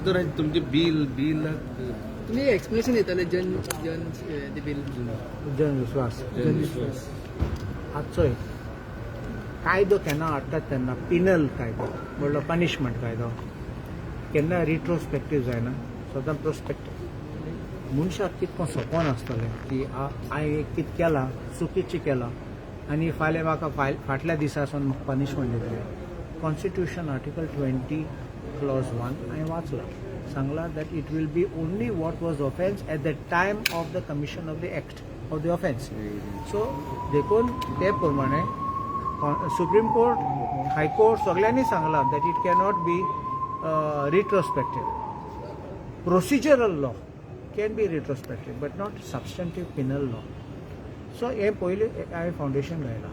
तर तुमचे बिल तुम्ही एक्सप्लेनेशन दिताले जन ते बिल जनविश्वास जनविश्वास हाचो एक कायदो केन्ना हाडटात तेन्ना पिनल कायदो म्हणलो पनिशमेंट कायदो केन्ना रिट्रोस्पेक्टीव जायना सदां प्रोस्पेक्टीव मनशाक कितको सोंपोन आसतलें की हांवें कितें केलां चुकीचें केलां आनी फाल्यां म्हाका फाटल्या दिसासून म्हाका पनिशमेंट दितले कॉन्स्टिट्यूशन आर्टिकल 20 क्लॉज 1 हांवें वाचलां सांगलां that it will be only what was offence at the time of the commission of the act of the offence so देखून ते प्रमाणे सुप्रीम कोर्ट हायकोर्ट सगळ्यांनी सांगलां that it cannot be retrospective procedural law can be retrospective but not substantive penal law so हे पयलीं हांवें foundation लायलां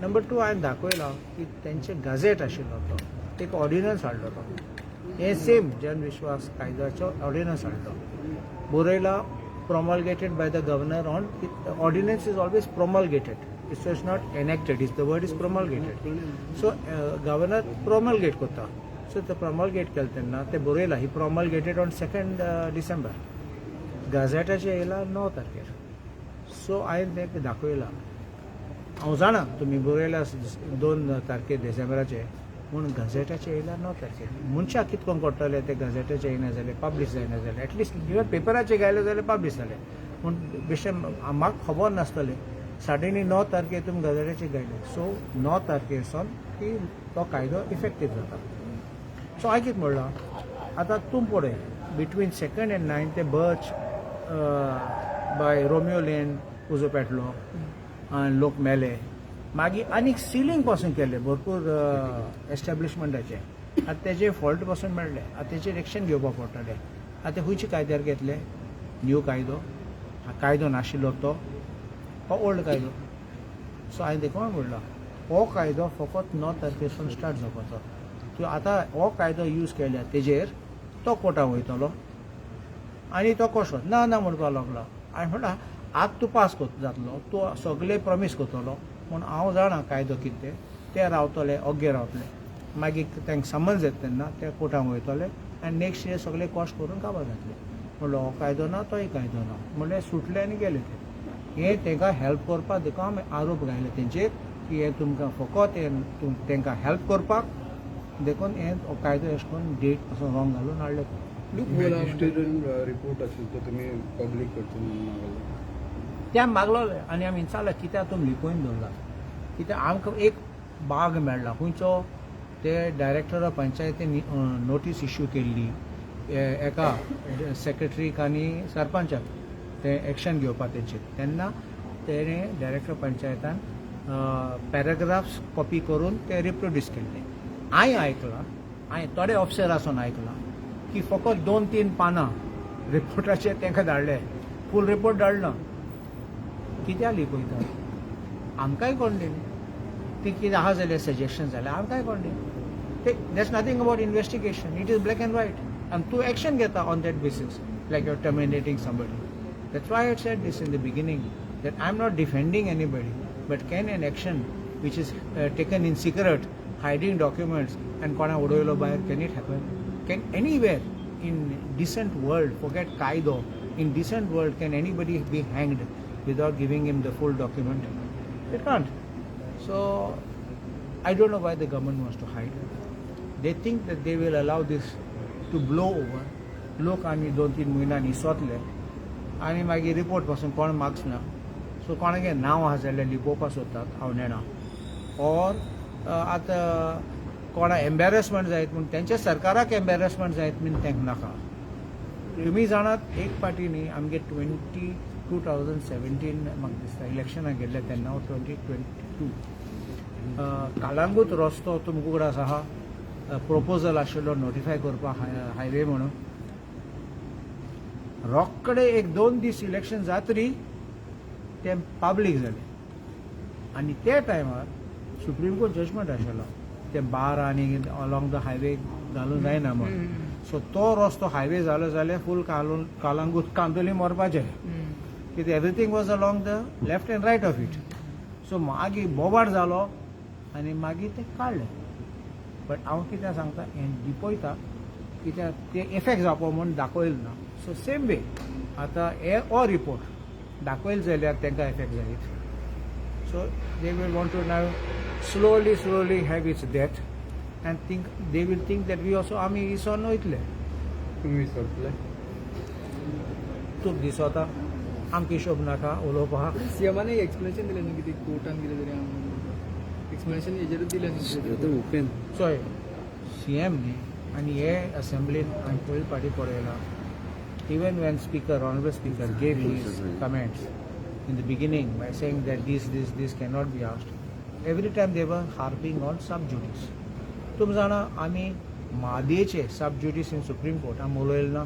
number 2 हांवें दाखयलां की तेंचे गॅझेट आशिल्लो तो एक ऑर्डिनन्स हाडलो तो हे सेम जनविश्वास कायद्याचो ऑर्डिनन्स हाडलो बरयला promulgated by the governor on ordinance is always promulgated so it's not enacted the word is promulgated so governor promulgate kota so the promulgate केल तेन्ना ते बरयला ही promulgated on 2nd December गॅझेटाचेर येयला 9 तारखेर सो हांवें तें दाखयलां हांव जाणा तुमी बरयला 2 तारखेर डिसेंबराचे पूण गॅझेटाचेर येयला 9 तारखेर मनशाक कितकोन कोट्टले ते गॅझेटाचेर येयना जाल्यार पब्लीश जायना जाल्यार एटलिस्ट इवन पेपराचेर गायले जाल्यार पब्लीश जालें पूण बेश्टें म्हाका खबर नासतलें साडेनी 9 तारखेर तुमी गॅझेटाचेर गायले सो 9 तारखेर सावन की तो कायदो इफेक्टीव जाता सो हांवें कितें म्हणलां आतां तूं पळय बिटवीन 2nd and 9th ते बर्च बाय रोमियो लेन उजो पेटलो आनी लोक मेले मागीर आनीक सिलींग पासून केले भरपूर एस्टॅब्लिशमेंटाचे आतां तेजे फॉल्ट पासून मेळ्ळे आतां तेचेर एक्शन घेवपाक पडटलें आतां खंयचे कायद्यार घेतले न्यू कायदो कायदो नाशिल्लो तो ओल्ड कायदो सो हांवें देखून म्हणलां हो कायदो फकत 9 तारखेसून स्टार्ट जावपाचो तूं आतां हो कायदो यूज केल्या तेजेर तो कोर्टाक वयतलो आनी तो कसो ना म्हणपाक लागलो हांवें म्हणलां आतां तूं पास जातलो तूं सगळे प्रॉमीस करतलो पूण हांव जाणा कायदो कितें ते रावतले ओग्गे रावतले मागीर तांकां समन्स येता तेन्ना ते कोर्टाक वयतले आनी नेक्स्ट इयर सगळे कॉस्ट करून काबार जातले म्हणलो हो कायदो ना तोय कायदो ना म्हणलें सुटले आनी गेले ते हे तांकां हेल्प करपाक देखून हांवें आरोप घायले तेंचेर की हे तुमकां फकत हे तांकां हेल्प करपाक देखून हे कायदो अशें करून डेट पासून रॉंग घालून हाडले रिपोर्ट असेल तो तुम्ही पब्लीक करचो त्या मागलोले आनी आमी विचारलें कित्याक तुमी लिपोवन दवरला कित्याक आमकां एक बाग मेळ्ळा खंयचो ते डायरेक्टर ऑफ पंचायतीन नोटीस इश्यू केल्ली एका सेक्रेटरीक आनी सरपंचाक ते एक्शन घेवपाक तेचेर तेन्ना तेणें डायरेक्टर ऑफ पंचायतान पॅराग्राफ्स कॉपी करून ते रिप्रोड्यूस केल्ले हांवें आयकलां हांवें थोडे ऑफिसर आसून आयकलां की फकत 2-3 पानां रिपोर्टाचेर तांकां धाडले फूल रिपोर्ट धाडना कित्याक लिपयता आमकांय कळ्ळें ती कितें आहा जाल्यार सजेशन जाल्यार आमकांय कळ्ळें ते that's nothing about investigation it is black and white आनी तूं एक्शन घेता on that basis like your terminating somebody that's why I said this in the beginning that I am not defending anybody but can an action which is taken in secret hiding documents आनी कोणा उडयलो भायर can it happen can anywhere in decent world forget कायदो in decent world can anybody be हँग्ड without giving him the full document. It can't. So, I don't know why the government wants to hide. They think that they will allow this to blow over. लोक आनी 2-3 म्हयन्यांनी सोंतले आनी मागीर report पासून कोण marks ना so कोणागे नांव आहा जाल्यार लिपोवपाक सोदतात हांव नेणा ऑर आतां कोणा एम्बेरसमेंट जायत म्हूण तेंच्या सरकाराक एम्बेरसमेंट जायत म्हूण तांकां नाका तुमी जाणात एक पाटी न्ही आमगे 2017 म्हाका दिसता इलेक्शनाक गेल्ले तेन्ना 2022 कालांगूट रस्तो तुमकां उगडास आहा प्रोपोजल आशिल्लो नोटिफाय करपाक हायवे म्हणून रोखडे 1-2 दीस इलेक्शन जातरी ते पब्लीक जाले आनी ते टायमार सुप्रीम कोर्ट जजमेंट आशिल्लो ते बार आनी अलोंग द हायवे घालूंक जायना म्हणून सो तो रस्तो हायवे जालो जाल्यार फूल कालांगूट कांदोली मरपाचें कित्याक everything was along the left and right of it so मागीर बोबाड जालो आनी मागीर ते काडले बट हांव कितें सांगता हें लिपयता कित्याक ते इफेक्ट जावपा म्हूण दाखयलें ना सो सेम वे आतां हे हो रिपोर्ट दाखयलो जाल्यार तांकां इफेक्ट जायत so they will want to now slowly have its death and think they will think that we also आमी इसोन वयतले तुम्ही विसरतले तुका दिसता आमकां हिशोब नाका उलोवपाक सीएमान एक एक्सप्लेनेशन दिलें न्ही कितें कोर्टान कितें तरी एक्सप्लेनेशन हेजेरूच दिलें न्ही ओपन चोय सीएम न्ही आनी हे असेंब्लीन हांवें पयली फाटी पळयला even when speaker honourable speaker gave his comments in the beginning by saying that this cannot be asked every time they were harping on sub judice तुम जाणा आमी मादयेचे sub judice in Supreme Court आमी उलयले ना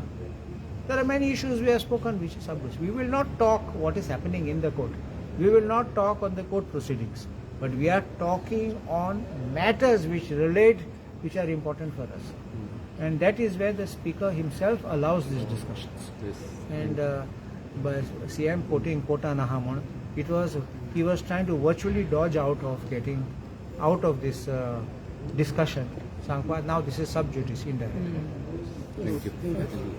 there are many issues we have spoken which is sub judice we will not talk what is happening in the court we will not talk on the court proceedings but we are talking on matters which relate which are important for us and that is where the speaker himself allows these discussions Yes. and by CM quoting Kota Nahamon, he was trying to virtually dodge out of getting out of this discussion. Now this is sub judice indirectly. Thank you.